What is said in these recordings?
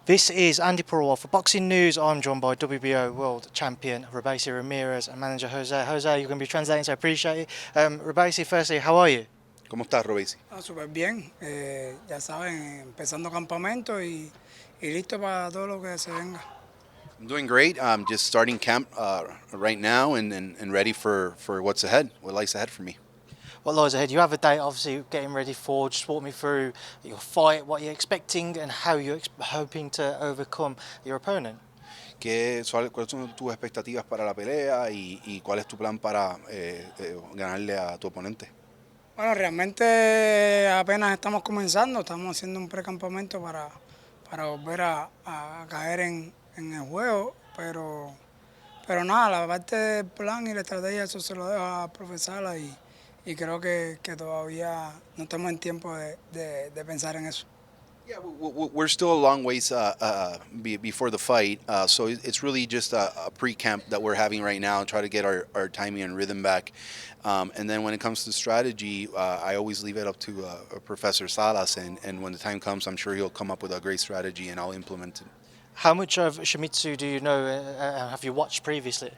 This is Andi Purewal for Boxing News. I'm joined by WBO World Champion Robeisy Ramirez and manager Jose. Jose, you're going to be translating, so I appreciate it. Robeisy, firstly, how are you? ¿Cómo estás, Robeisy? Súper bien, ya saben, empezando campamento y listo para todo lo que se venga. I'm doing great. I'm just starting camp right now and ready for what's ahead, what lies ahead for me. What lies ahead? You have a date, obviously, getting ready for. Just walk me through your fight, what you're expecting, and how you're hoping to overcome your opponent. ¿Cuáles son tus expectativas para la pelea y cuál es tu plan para ganarle a tu oponente? Bueno, realmente apenas estamos comenzando, estamos haciendo un precampamento para volver a caer en el juego, pero nada, la parte del plan y la estrategia, eso se lo dejo a profesarla y creo que todavía no estamos en tiempo de pensar en eso. Yeah, we're still a long ways before the fight, so it's really just a pre-camp that we're having right now, try to get our timing and rhythm back. And then when it comes to strategy, I always leave it up to Professor Salas, and when the time comes, I'm sure he'll come up with a great strategy and I'll implement it. How much of Shimizu do you know? Have you watched previously?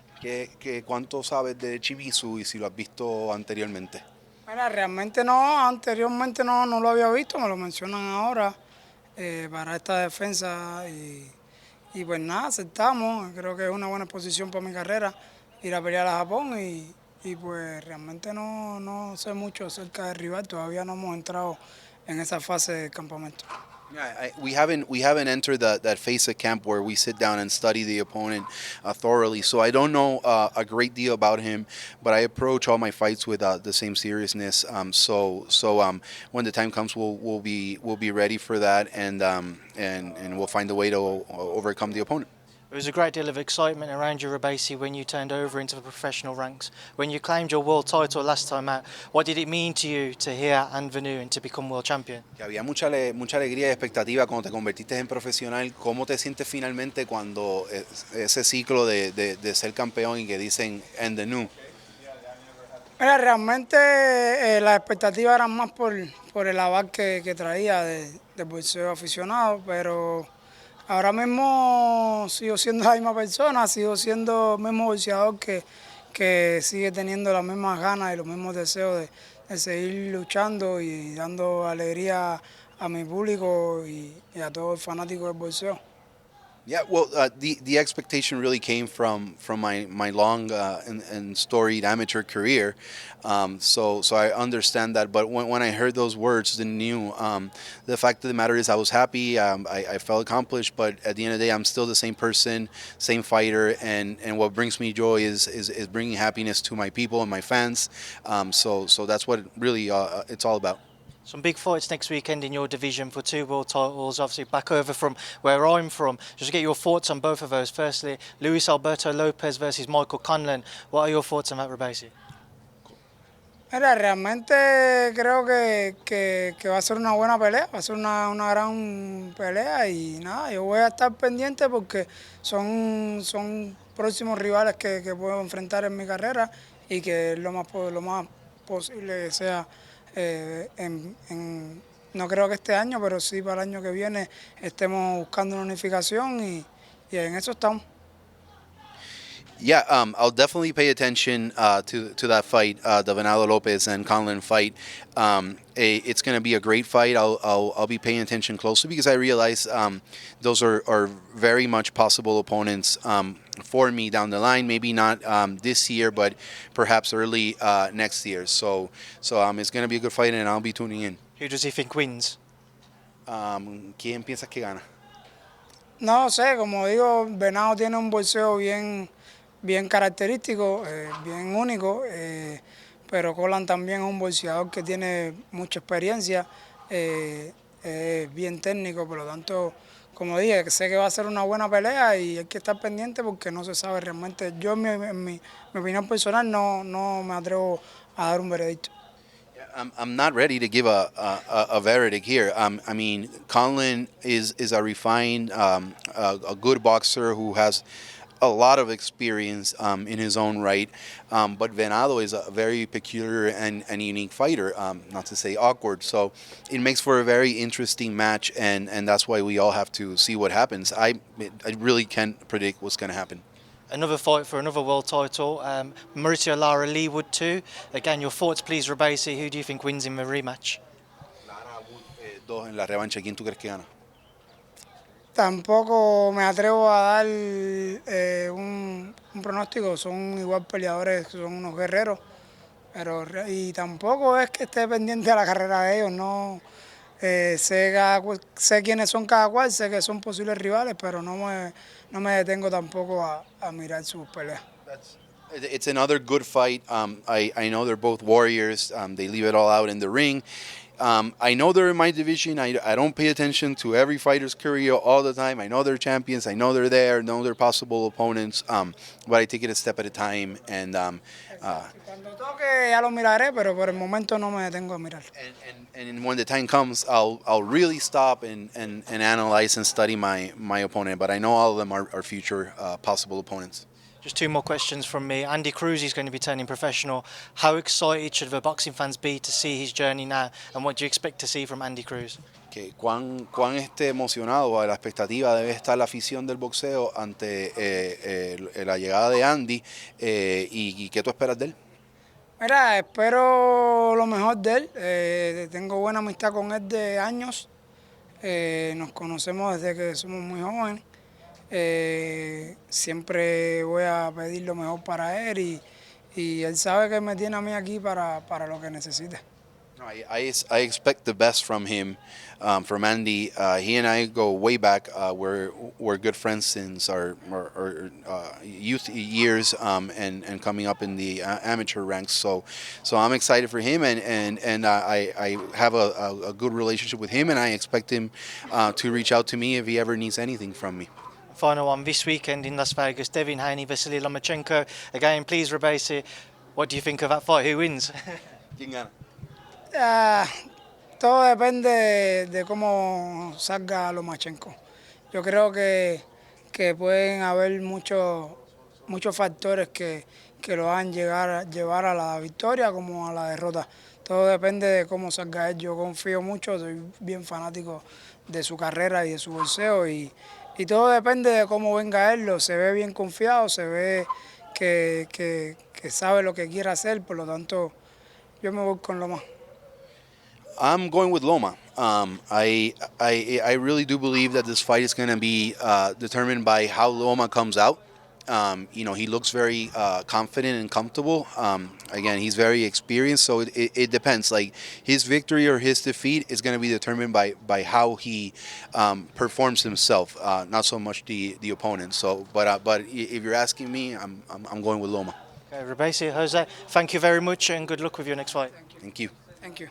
¿Cuánto sabes de Shimizu y si lo has visto anteriormente? Mira, realmente no, anteriormente no lo había visto, me lo mencionan ahora para esta defensa y pues nada, aceptamos, creo que es una buena posición para mi carrera, ir a pelear a Japón y pues realmente no sé mucho acerca del rival, todavía no hemos entrado en esa fase del campamento. Yeah, we haven't entered that phase of camp where we sit down and study the opponent thoroughly. So I don't know a great deal about him, but I approach all my fights with the same seriousness. So when the time comes, we'll be ready for that, and we'll find a way to overcome the opponent. There was a great deal of excitement around you, Robeisy, when you turned over into the professional ranks. When you claimed your world title last time out, what did it mean to you to hear and venue and to become world champion? Que había mucha alegría y expectativa cuando te convertiste en profesional. ¿Cómo te sientes finalmente cuando ese ciclo de ser campeón y que dicen end the new? Mira, realmente las expectativas eran más por el aval que traía del boxeo aficionado, pero ahora mismo sigo siendo la misma persona, sigo siendo el mismo boxeador que sigue teniendo las mismas ganas y los mismos deseos de seguir luchando y dando alegría a mi público y a todo el fanático del boxeo. Yeah, well, the expectation really came from my long and storied amateur career, so I understand that. But when I heard those words, the new, the fact of the matter is I was happy. I felt accomplished, but at the end of the day, I'm still the same person, same fighter, and what brings me joy is bringing happiness to my people and my fans. So that's what really it's all about. Some big fights next weekend in your division for 2 world titles, obviously back over from where I'm from. Just to get your thoughts on both of those. Firstly, Luis Alberto Lopez versus Michael Conlan. What are your thoughts on that, Robeisy? Mira, realmente creo que va a ser una buena pelea, va a ser una gran pelea y nada, yo voy a estar pendiente porque son próximos rivales que puedo enfrentar en mi carrera y que lo más posible que sea no creo que este año, pero sí para el año que viene estemos buscando una unificación y en eso estamos. Yeah, I'll definitely pay attention to that fight, the Venado Lopez and Conlan fight. It's going to be a great fight. I'll be paying attention closely because I realize those are very much possible opponents for me down the line. Maybe not this year, but perhaps early next year. So it's going to be a good fight, and I'll be tuning in. Who does he think wins? ¿Quién piensas que gana? No sé, como digo, Venado tiene un boxeo bien característico, bien único, pero Conlan también es un boxeador que tiene mucha experiencia, bien técnico, por lo tanto, como dije, sé que va a ser una buena pelea y hay que estar pendiente porque no se sabe realmente. Yo en mi opinión personal no me atrevo a dar un veredicto. I'm not ready to give a verdict here. I mean, Conlan is a refined, a good boxer who has a lot of experience in his own right, but Venado is a very peculiar and unique fighter, not to say awkward. So it makes for a very interesting match, and that's why we all have to see what happens. I really can't predict what's going to happen. Another fight for another world title. Mauricio Lara-Wood too. Again, your thoughts, please, Robeisy. Who do you think wins in the rematch? Lara-Wood 2 en la revancha. ¿Quién tú crees que gana? Tampoco me atrevo a dar un pronóstico, son igual peleadores, son unos guerreros, pero y tampoco es que esté pendiente a la carrera de ellos, no sé quiénes son cada cual, sé que son posibles rivales, pero no me detengo tampoco a mirar sus peleas. It's another good fight. I know they're both warriors. They leave it all out in the ring. I know they're in my division. I don't pay attention to every fighter's career all the time. I know they're champions. I know they're there. I know they're possible opponents. But I take it a step at a time. And Cuando toque ya lo miraré, pero por el momento no me detengo a mirar. and when the time comes, I'll really stop and analyze and study my opponent. But I know all of them are future possible opponents. Just two more questions from me. Andy Cruz is going to be turning professional. How excited should the boxing fans be to see his journey now, and what do you expect to see from Andy Cruz? Que cuán emocionado a la expectativa debe estar la afición del boxeo ante la llegada de Andy y qué tú esperas de él. Mira, espero lo mejor de él. Tengo buena amistad con él de años. Nos conocemos desde que somos muy jóvenes. Siempre voy a pedir lo mejor para él y él sabe que me tiene a mí aquí para lo que necesite. I expect the best from him, from Andy. He and I go way back. We're good friends since our youth years and coming up in the amateur ranks. So I'm excited for him, and I have a good relationship with him, and I expect him to reach out to me if he ever needs anything from me. Final one this weekend in Las Vegas. Devin Haney versus Lomachenko. Again, please, Robeisy, what do you think of that fight? Who wins? ¿Quién gana? Todo depende de cómo salga Lomachenko. Yo creo que pueden haber muchos factores que lo hagan llevar a la victoria como a la derrota. Todo depende de cómo salga él. Yo confío mucho, soy bien fanático de su carrera y de su boxeo y todo depende de cómo venga él. Se ve bien confiado, se ve que sabe lo que quiere hacer, por lo tanto yo me voy con Loma. I'm going with Loma. I really do believe that this fight is going to be determined by how Loma comes out. He looks very confident and comfortable. Again, he's very experienced, so it depends. Like his victory or his defeat is going to be determined by how he performs himself, not so much the opponent. So, but if you're asking me, I'm going with Loma. Okay, Robeisy, Jose, thank you very much, and good luck with your next fight. Thank you. Thank you.